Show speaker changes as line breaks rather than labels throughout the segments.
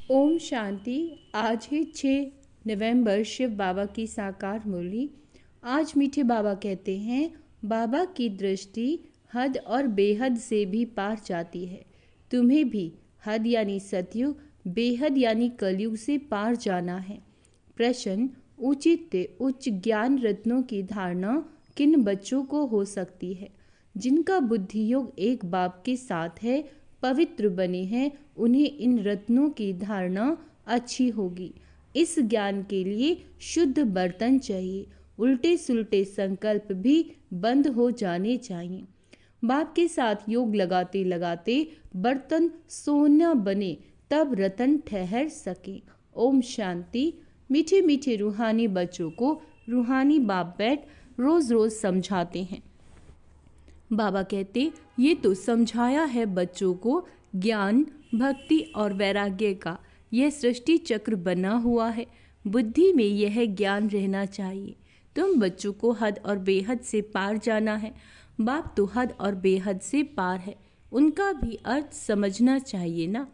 ओम शांति। आज है 6 नवंबर, शिव बाबा की साकार मुरली। आज मीठे बाबा कहते हैं, बाबा की दृष्टि हद और बेहद से भी पार जाती है। तुम्हें भी हद यानी सतयुग, बेहद यानी कलयुग से पार जाना है। प्रश्न: उचित उच्च ज्ञान रत्नों की धारणा किन बच्चों को हो सकती है? जिनका बुद्धि योग एक बाप के साथ है, पवित्र बने हैं, उन्हें इन रत्नों की धारणा अच्छी होगी। इस ज्ञान के लिए शुद्ध बर्तन चाहिए, उल्टे सुलटे संकल्प भी बंद हो जाने चाहिए। बाप के साथ योग लगाते लगाते बर्तन सोना बने, तब रतन ठहर सके। ओम शांति। मीठे मीठे रूहानी बच्चों को रूहानी बाप बैठ रोज रोज समझाते हैं। बाबा कहते, ये तो समझाया है बच्चों को ज्ञान, भक्ति और वैराग्य का यह सृष्टि चक्र बना हुआ है। बुद्धि में यह ज्ञान रहना चाहिए। तुम बच्चों को हद और बेहद से पार जाना है। बाप तो हद और बेहद से पार है, उनका भी अर्थ समझना चाहिए ना।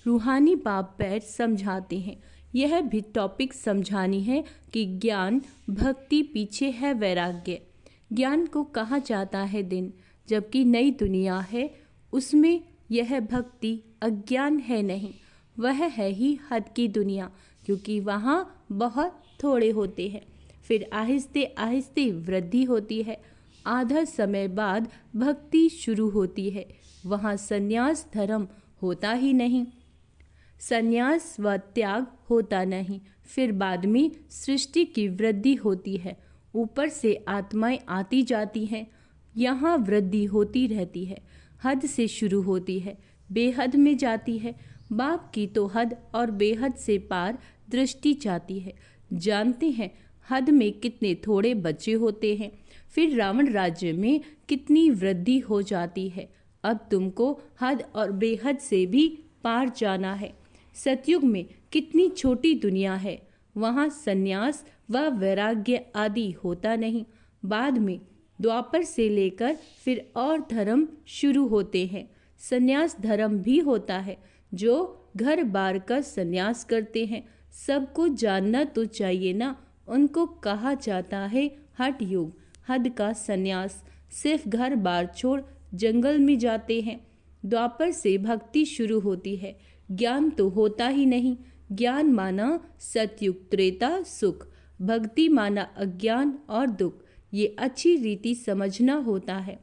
रूहानी बाप बैठ समझाते हैं। यह भी टॉपिक समझानी है कि ज्ञान भक्ति पीछे है वैराग्य। ज्ञान को कहा जाता है दिन, जबकि नई दुनिया है, उसमें यह भक्ति अज्ञान है नहीं, वह है ही हद की दुनिया, क्योंकि वहाँ बहुत थोड़े होते हैं। फिर आहिस्ते आहिस्ते वृद्धि होती है। आधा समय बाद भक्ति शुरू होती है। वहाँ संन्यास धर्म होता ही नहीं, संन्यास व त्याग होता नहीं। फिर बाद में सृष्टि की वृद्धि होती है। ऊपर से आत्माएं आती जाती हैं, यहाँ वृद्धि होती रहती है। हद से शुरू होती है, बेहद में जाती है। बाप की तो हद और बेहद से पार दृष्टि जाती है। जानते हैं हद में कितने थोड़े बच्चे होते हैं, फिर रावण राज्य में कितनी वृद्धि हो जाती है। अब तुमको हद और बेहद से भी पार जाना है। सतयुग में कितनी छोटी दुनिया है, वहाँ संन्यास व वैराग्य आदि होता नहीं। बाद में द्वापर से लेकर फिर और धर्म शुरू होते हैं। संन्यास धर्म भी होता है, जो घर बार का संन्यास करते हैं। सबको जानना तो चाहिए ना, उनको कहा जाता है हठ योग, हद का संन्यास। सिर्फ घर बार छोड़ जंगल में जाते हैं। द्वापर से भक्ति शुरू होती है। ज्ञान तो होता ही नहीं। ज्ञान माना सतयुग, त्रेता, सुख। भक्ति माना अज्ञान और दुख। ये अच्छी रीति समझना होता है।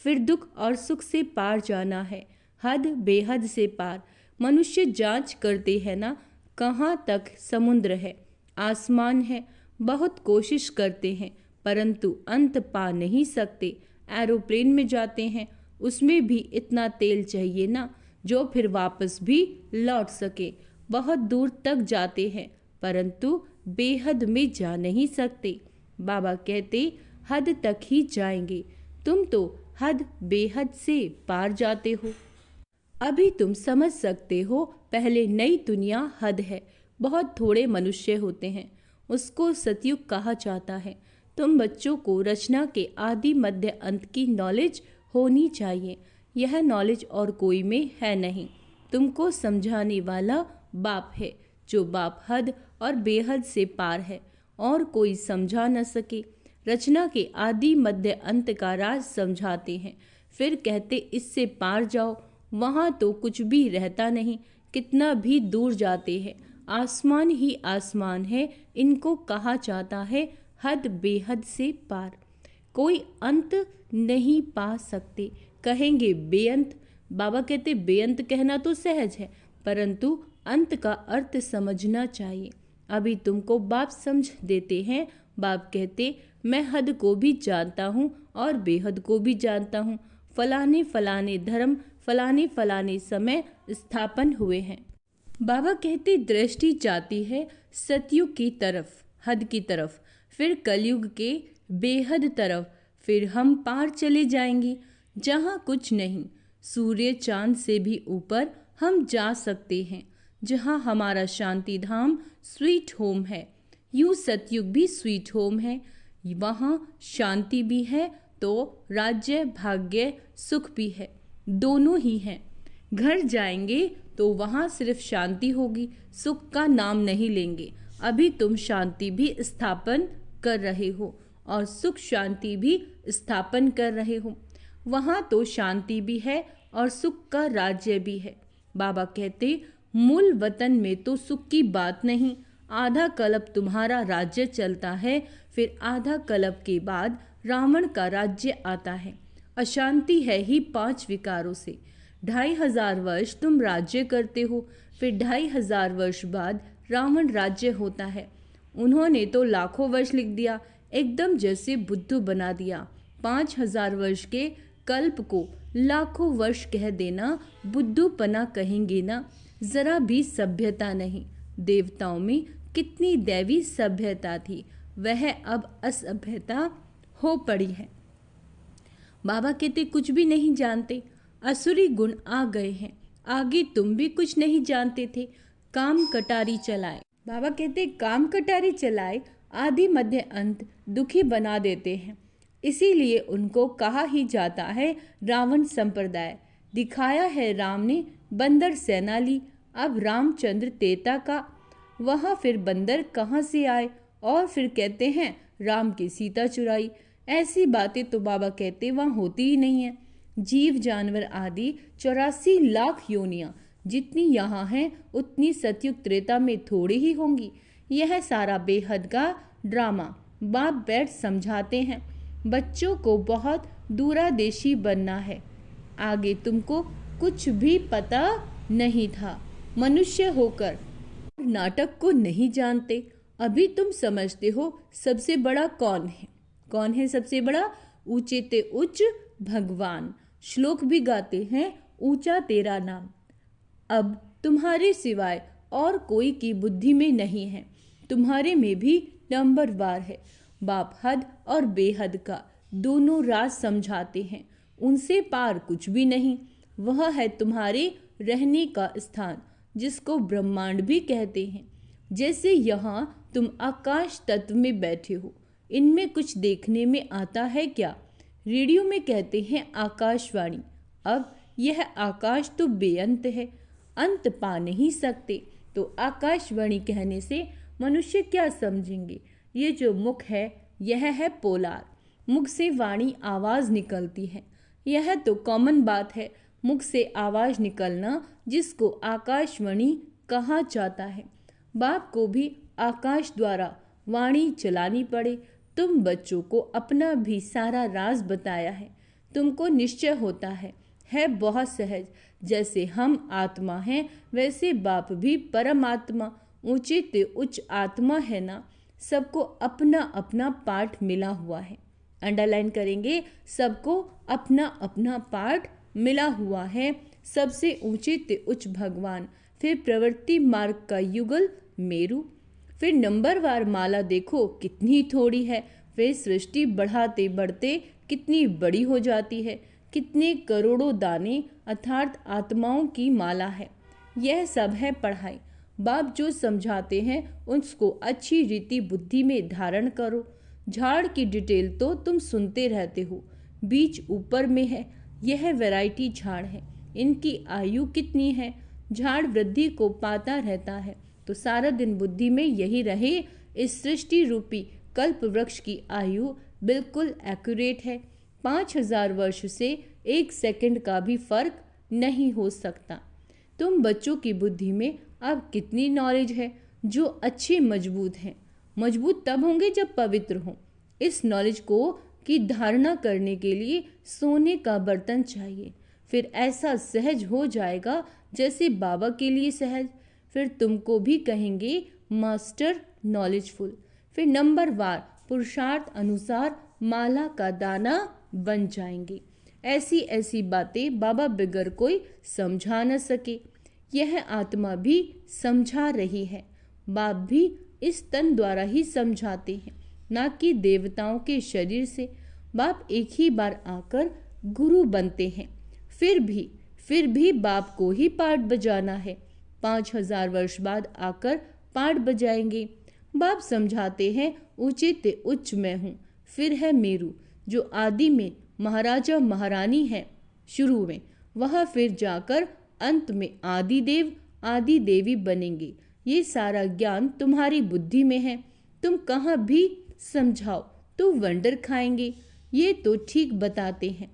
फिर दुख और सुख से पार जाना है, हद बेहद से पार। मनुष्य जांच करते हैं ना, कहाँ तक समुद्र है, आसमान है। बहुत कोशिश करते हैं, परंतु अंत पा नहीं सकते। एरोप्लेन में जाते हैं, उसमें भी इतना तेल चाहिए ना, जो फिर वापस भी लौट सके। बहुत दूर तक जाते हैं, परंतु बेहद में जा नहीं सकते। बाबा कहते, हद तक ही जाएंगे। तुम तो हद बेहद से पार जाते हो। अभी तुम समझ सकते हो, पहले नई दुनिया हद है, बहुत थोड़े मनुष्य होते हैं, उसको सतयुग कहा जाता है। तुम बच्चों को रचना के आदि मध्य अंत की नॉलेज होनी चाहिए। यह नॉलेज और कोई में है नहीं, तुमको समझाने वाला बाप है, जो बाप हद और बेहद से पार है, और कोई समझा न सके। रचना के आदि मध्य अंत का राज समझाते हैं, फिर कहते इससे पार जाओ। वहाँ तो कुछ भी रहता नहीं, कितना भी दूर जाते हैं, आसमान ही आसमान है। इनको कहा जाता है हद बेहद से पार। कोई अंत नहीं पा सकते, कहेंगे बेअंत। बाबा कहते बेअंत कहना तो सहज है, परंतु अंत का अर्थ समझना चाहिए। अभी तुमको बाप समझ देते हैं। बाप कहते, मैं हद को भी जानता हूँ और बेहद को भी जानता हूँ। फलाने फलाने धर्म फलाने फलाने समय स्थापन हुए हैं। बाबा कहते, दृष्टि जाती है सतयुग की तरफ, हद की तरफ, फिर कलयुग के बेहद तरफ। फिर हम पार चले जाएंगे, जहाँ कुछ नहीं। सूर्य चांद से भी ऊपर हम जा सकते हैं, जहाँ हमारा शांति धाम स्वीट होम है। यूँ सतयुग भी स्वीट होम है, वहाँ शांति भी है तो राज्य भाग्य सुख भी है, दोनों ही हैं। घर जाएंगे तो वहाँ सिर्फ शांति होगी, सुख का नाम नहीं लेंगे। अभी तुम शांति भी स्थापन कर रहे हो और सुख शांति भी स्थापन कर रहे हो। वहाँ तो शांति भी है और सुख का राज्य भी है। बाबा कहते, मूल वतन में तो सुख की बात नहीं। आधा कल्प तुम्हारा राज्य चलता है, फिर आधा कल्प के बाद रावण का राज्य आता है। अशांति है ही 5 विकारों से। 2500 वर्ष तुम राज्य करते हो, फिर 2500 वर्ष बाद रावण राज्य होता है। उन्होंने तो लाखों वर्ष लिख दिया, एकदम जैसे बुद्धू बना दिया। 5000 वर्ष के कल्प को लाखों वर्ष कह देना बुद्धूपना कहेंगे ना। जरा भी सभ्यता नहीं। देवताओं में कितनी दैवी सभ्यता थी, वह अब असभ्यता हो पड़ी है। बाबा कहते, कुछ भी नहीं जानते, असुरी गुण आ गए हैं। आगे तुम भी कुछ नहीं जानते थे, काम कटारी चलाए। बाबा कहते, काम कटारी चलाए आदि मध्य अंत दुखी बना देते हैं। इसीलिए उनको कहा ही जाता है रावण संप्रदाय। दिखाया है राम ने बंदर सेना ली, अब रामचंद्र तेता का। वहाँ फिर बंदर कहाँ से आए, और फिर कहते हैं राम की सीता चुराई। ऐसी बातें तो बाबा कहते वहाँ होती ही नहीं है। जीव जानवर आदि 84 लाख योनियाँ जितनी यहाँ हैं उतनी सतयुग त्रेता में थोड़ी ही होंगी। यह सारा बेहद का ड्रामा बाप बैठ समझाते हैं। बच्चों को बहुत दूरादेशी बनना है। आगे तुमको कुछ भी पता नहीं था। मनुष्य होकर नाटक को नहीं जानते। अभी तुम समझते हो सबसे बड़ा कौन है। कौन है सबसे बड़ा? ऊंचे ते उच्च भगवान। श्लोक भी गाते हैं, ऊंचा तेरा नाम। अब तुम्हारे सिवाय और कोई की बुद्धि में नहीं है, तुम्हारे में भी नंबरवार है। बाप हद और बेहद का दोनों राज समझाते हैं। उनसे पार कुछ भी नहीं। वह है तुम्हारे रहने का स्थान, जिसको ब्रह्मांड भी कहते हैं। जैसे यहाँ तुम आकाश तत्व में बैठे हो, इनमें कुछ देखने में आता है क्या? रेडियो में कहते हैं आकाशवाणी। अब यह आकाश तो बेअंत है, अंत पा नहीं सकते, तो आकाशवाणी कहने से मनुष्य क्या समझेंगे? ये जो मुख है यह है पोलार। मुख से वाणी आवाज निकलती है, यह तो कॉमन बात है। मुख से आवाज निकलना जिसको आकाशवाणी कहा जाता है। बाप को भी आकाश द्वारा वाणी चलानी पड़े। तुम बच्चों को अपना भी सारा राज बताया है। तुमको निश्चय होता है बहुत सहज। जैसे हम आत्मा हैं वैसे बाप भी परमात्मा, ऊंचे ते उच्च आत्मा है ना। सबको अपना अपना पाठ मिला हुआ है। अंडरलाइन करेंगे, सबको अपना अपना पाठ मिला हुआ है। सबसे ऊंचे ते उच्च भगवान, फिर प्रवृत्ति मार्ग का युगल मेरु, फिर नंबरवार माला देखो कितनी थोड़ी है, फिर सृष्टि बढ़ाते बढ़ते कितनी बड़ी हो जाती है। कितने करोड़ों दाने अर्थात आत्माओं की माला है। यह सब है पढ़ाई। बाप जो समझाते हैं उसको अच्छी रीति बुद्धि में धारण करो। झाड़ की डिटेल तो तुम सुनते रहते हो। बीज ऊपर में है, यह वैरायटी झाड़ है। इनकी आयु कितनी है? झाड़ वृद्धि को पाता रहता है, तो सारा दिन बुद्धि में यही रहे। इस सृष्टि रूपी कल्प वृक्ष की आयु बिल्कुल एक्यूरेट है। 5000 वर्ष से 1 सेकंड का भी फर्क नहीं हो सकता। तुम बच्चों की बुद्धि में अब कितनी नॉलेज है, जो अच्छे मजबूत हैं। मजबूत तब होंगे जब पवित्र हों। इस नॉलेज को की धारणा करने के लिए सोने का बर्तन चाहिए। फिर ऐसा सहज हो जाएगा जैसे बाबा के लिए सहज। फिर तुमको भी कहेंगे मास्टर नॉलेजफुल। फिर नंबरवार पुरुषार्थ अनुसार माला का दाना बन जाएंगे। ऐसी ऐसी बातें बाबा बगैर कोई समझा न सके। यह आत्मा भी समझा रही है। बाप भी इस तन द्वारा ही समझाते हैं, ना कि देवताओं के शरीर से। बाप एक ही बार आकर गुरु बनते हैं। फिर भी बाप को ही पाठ बजाना है। 5000 वर्ष बाद आकर पाठ बजाएंगे। बाप समझाते हैं ऊंचे ते उच्च मैं हूँ। फिर है मेरू, जो आदि में महाराजा महारानी है शुरू में, वह फिर जाकर अंत में आदिदेव आदि देवी बनेंगे। ये सारा ज्ञान तुम्हारी बुद्धि में है। तुम कहाँ भी समझाओ तो वंडर खाएंगे। ये तो ठीक बताते हैं।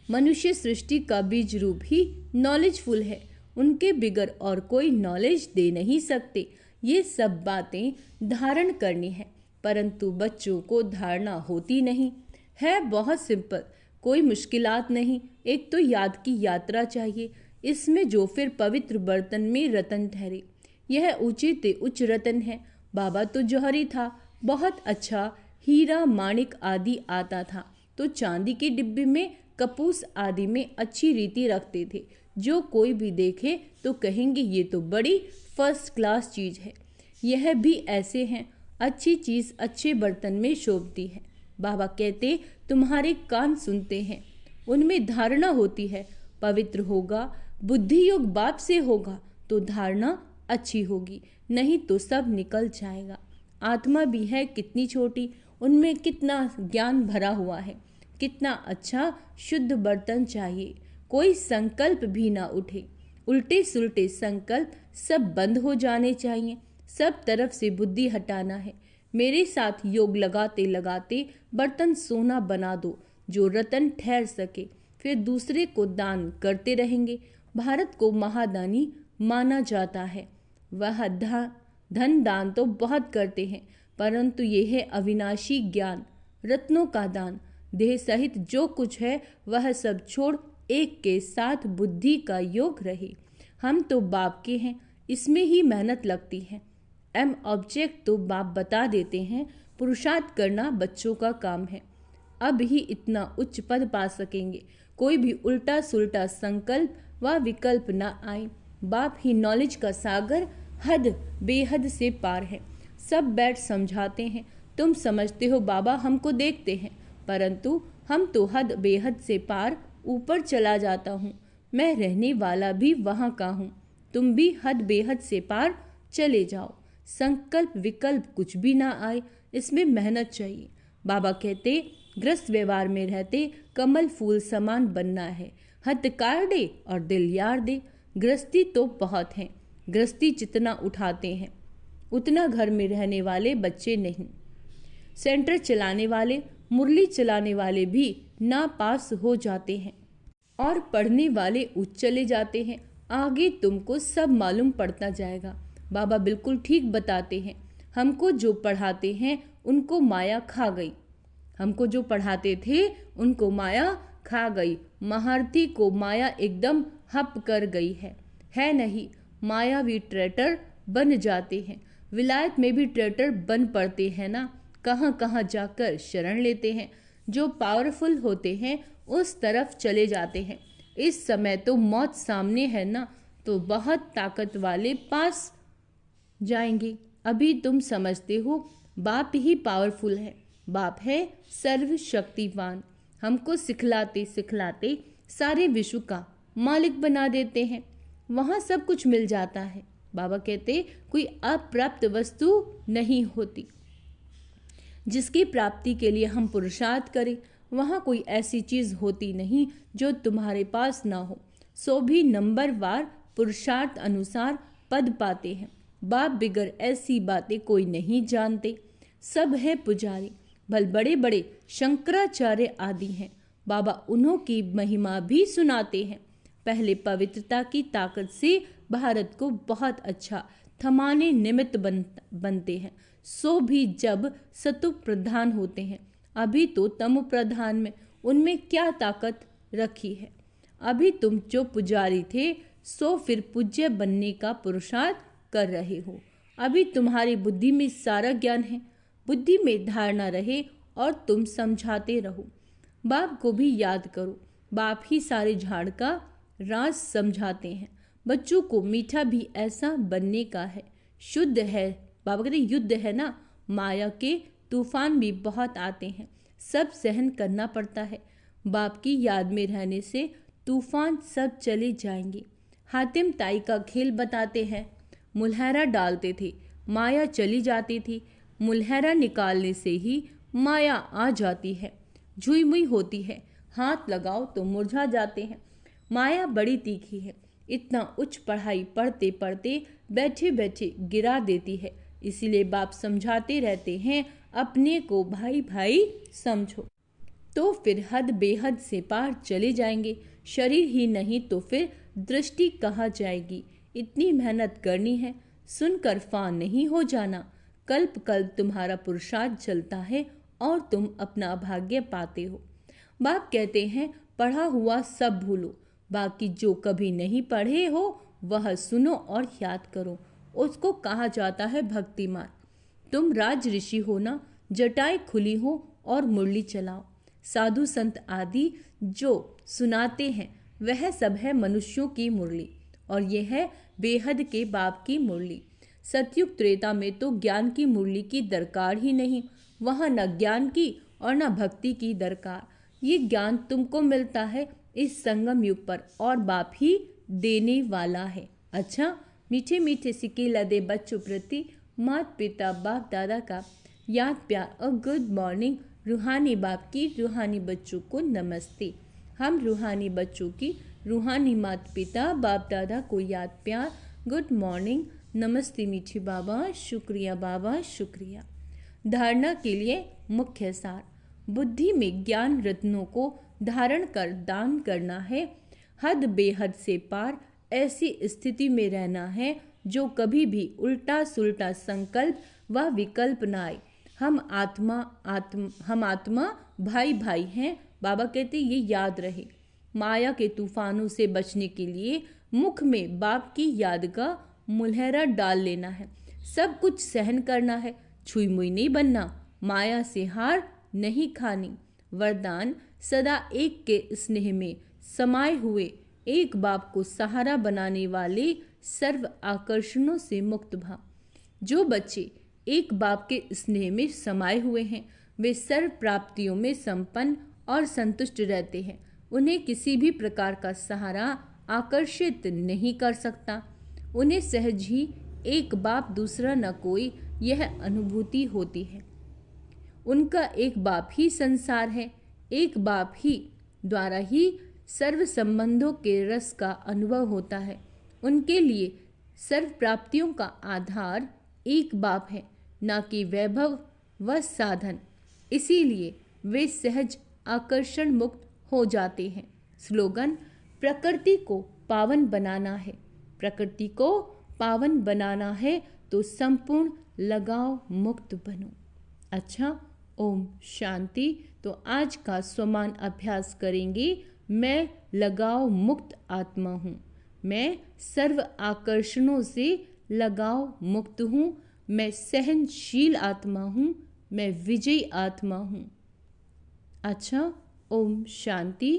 मनुष्य सृष्टि का बीज रूप ही नॉलेजफुल है। उनके बिगर और कोई नॉलेज दे नहीं सकते। ये सब बातें धारण करनी है, परंतु बच्चों को धारणा होती नहीं है। बहुत सिंपल, कोई मुश्किलात नहीं। एक तो याद की यात्रा चाहिए, इसमें जो फिर पवित्र बर्तन में रतन ठहरे। यह ऊंचे ते उच्च रतन है। बाबा तो जौहरी था, बहुत अच्छा हीरा माणिक आदि आता था, तो चांदी के डिब्बे में कपूस आदि में अच्छी रीति रखते थे। जो कोई भी देखे तो कहेंगे ये तो बड़ी फर्स्ट क्लास चीज़ है। यह भी ऐसे हैं, अच्छी चीज़ अच्छे बर्तन में शोभती है। बाबा कहते तुम्हारे कान सुनते हैं, उनमें धारणा होती है। पवित्र होगा, बुद्धि योग बाप से होगा तो धारणा अच्छी होगी, नहीं तो सब निकल जाएगा। आत्मा भी है कितनी छोटी, उनमें कितना ज्ञान भरा हुआ है। कितना अच्छा शुद्ध बर्तन चाहिए, कोई संकल्प भी ना उठे। उल्टे सुलटे संकल्प सब बंद हो जाने चाहिए। सब तरफ से बुद्धि हटाना है। मेरे साथ योग लगाते लगाते बर्तन सोना बना दो, जो रतन ठहर सके। फिर दूसरे को दान करते रहेंगे। भारत को महादानी माना जाता है। वह धन दान तो बहुत करते हैं, परंतु ये है अविनाशी ज्ञान, रत्नों का दान। देह सहित जो कुछ है वह सब छोड़ एक के साथ बुद्धि का योग रहे। हम तो बाप के हैं, इसमें ही मेहनत लगती है। ऑब्जेक्ट तो बाप बता देते हैं। पुरुषार्थ करना बच्चों का काम है। अब ही इतना उच्च पद पा सकेंगे। कोई भी उल्टा सुल्टा संकल्प व विकल्प न आए। बाप ही नॉलेज का सागर हद बेहद से पार है। सब बैठ समझाते हैं। तुम समझते हो बाबा हमको देखते हैं, परंतु हम तो हद बेहद से पार ऊपर चला जाता हूँ। मैं रहने वाला भी वहाँ का हूँ। तुम भी हद बेहद से पार चले जाओ। संकल्प विकल्प कुछ भी ना आए, इसमें मेहनत चाहिए। बाबा कहते ग्रस्त व्यवहार में रहते कमल फूल समान बनना है। हद कार दे और दिल यार दे। गृहस्थी तो बहुत हैं, गृहस्थी जितना उठाते हैं उतना घर में रहने वाले बच्चे नहीं। सेंटर चलाने वाले, मुरली चलाने वाले भी नापास हो जाते हैं और पढ़ने वाले उच्च चले जाते हैं। आगे तुमको सब मालूम पड़ता जाएगा। बाबा बिल्कुल ठीक बताते हैं। हमको जो पढ़ाते हैं उनको माया खा गई। हमको जो पढ़ाते थे उनको माया खा गई। महारथी को माया एकदम हप कर गई है नहीं। मायावी ट्रेटर बन जाते हैं। विलायत में भी ट्रेटर बन पड़ते हैं ना। कहाँ कहाँ जाकर शरण लेते हैं। जो पावरफुल होते हैं उस तरफ चले जाते हैं। इस समय तो मौत सामने है ना, तो बहुत ताकत वाले पास जाएंगे। अभी तुम समझते हो बाप ही पावरफुल है। बाप है सर्वशक्तिवान। हमको सिखलाते सिखलाते सारे विश्व का मालिक बना देते हैं। वहाँ सब कुछ मिल जाता है। बाबा कहते कोई अप्राप्त वस्तु नहीं होती जिसकी प्राप्ति के लिए हम पुरुषार्थ करें। वहाँ कोई ऐसी चीज़ होती नहीं जो तुम्हारे पास ना हो। सो भी नंबरवार पुरुषार्थ अनुसार पद पाते हैं। बाप बिगर ऐसी बातें कोई नहीं जानते। सब है पुजारी, भल बड़े बड़े शंकराचार्य आदि हैं। बाबा उन्हों की महिमा भी सुनाते हैं। पहले पवित्रता की ताकत से भारत को बहुत अच्छा थमाने निमित्त बनते हैं। सो भी जब सतु प्रधान होते हैं। अभी तो तमु प्रधान में उनमें क्या ताकत रखी है। अभी तुम जो पुजारी थे सो फिर पूज्य बनने का पुरुषार्थ कर रहे हो। अभी तुम्हारी बुद्धि में सारा ज्ञान है। बुद्धि में धारणा रहे और तुम समझाते रहो। बाप को भी याद करो। बाप ही सारे झाड़ का राज समझाते हैं। बच्चों को मीठा भी ऐसा बनने का है। शुद्ध है, बाबा कहते युद्ध है ना। माया के तूफान भी बहुत आते हैं, सब सहन करना पड़ता है। बाप की याद में रहने से तूफान सब चले जाएंगे। हातिम ताई का खेल बताते हैं। मुलहरा डालते थे, माया चली जाती थी। मुलहरा निकालने से ही माया आ जाती है। झुई मुई होती है, हाथ लगाओ तो मुरझा जाते हैं। माया बड़ी तीखी है, इतना उच्च पढ़ाई पढ़ते पढ़ते बैठे बैठे गिरा देती है। इसीलिए बाप समझाते रहते हैं, अपने को भाई भाई समझो, तो फिर हद बेहद से पार चले जाएंगे। शरीर ही नहीं तो फिर दृष्टि कहाँ जाएगी। इतनी मेहनत करनी है, सुनकर फान नहीं हो जाना। कल्प कल्प तुम्हारा पुरुषार्थ चलता है और तुम अपना भाग्य पाते हो। बाप कहते हैं, पढ़ा हुआ सब भूलो, बाकी जो कभी नहीं पढ़े हो वह सुनो और याद करो। उसको कहा जाता है भक्ति मार्ग। तुम राज ऋषि हो ना, जटाएं खुली हो और मुरली चलाओ। साधु संत आदि जो सुनाते हैं वह सब है मनुष्यों की मुरली, और यह है बेहद के बाप की मुरली। सतयुग त्रेता में तो ज्ञान की मुरली की दरकार ही नहीं, वहाँ न ज्ञान की और न भक्ति की दरकार। ये ज्ञान तुमको मिलता है इस संगम युग पर, और बाप ही देने वाला है। अच्छा, मीठे मीठे सिक्के लदे बच्चों प्रति माता पिता बाप दादा का याद प्यार और गुड मॉर्निंग। रूहानी बाप की रूहानी बच्चों को नमस्ते। हम रूहानी बच्चों की रूहानी माता पिता बाप दादा को याद प्यार, गुड मॉर्निंग, नमस्ते मीठे बाबा, शुक्रिया बाबा, शुक्रिया। धारणा के लिए मुख्य सार। बुद्धि में ज्ञान रत्नों को धारण कर दान करना है। हद बेहद से पार ऐसी स्थिति में रहना है जो कभी भी उल्टा सुल्टा संकल्प व विकल्प न आए। हम आत्मा भाई भाई हैं। बाबा कहते ये याद रहे। माया के तूफानों से बचने के लिए मुख में बाप की याद का मुलहरा डाल लेना है। सब कुछ सहन करना है, छुई मुई नहीं बनना, माया से हार नहीं खानी। वरदान, सदा एक के स्नेह में समाये हुए, एक बाप को सहारा बनाने वाले, सर्व आकर्षणों से मुक्त भाव। जो बच्चे एक बाप के स्नेह में समाये हुए हैं वे सर्व प्राप्तियों में संपन्न और संतुष्ट रहते हैं। उन्हें किसी भी प्रकार का सहारा आकर्षित नहीं कर सकता। उन्हें सहज ही एक बाप दूसरा न कोई यह अनुभूति होती है। उनका एक बाप ही संसार है। एक बाप ही द्वारा ही सर्व संबंधों के रस का अनुभव होता है। उनके लिए सर्व प्राप्तियों का आधार एक बाप है, न कि वैभव व साधन। इसीलिए वे सहज आकर्षण मुक्त हो जाते हैं। स्लोगन, प्रकृति को पावन बनाना है। प्रकृति को पावन बनाना है तो संपूर्ण लगाव मुक्त बनो। अच्छा, ओम शांति। तो आज का स्वमान अभ्यास करेंगे। मैं लगाव मुक्त आत्मा हूँ। मैं सर्व आकर्षणों से लगाव मुक्त हूँ। मैं सहनशील आत्मा हूँ। मैं विजयी आत्मा हूँ। अच्छा, ओम शांति।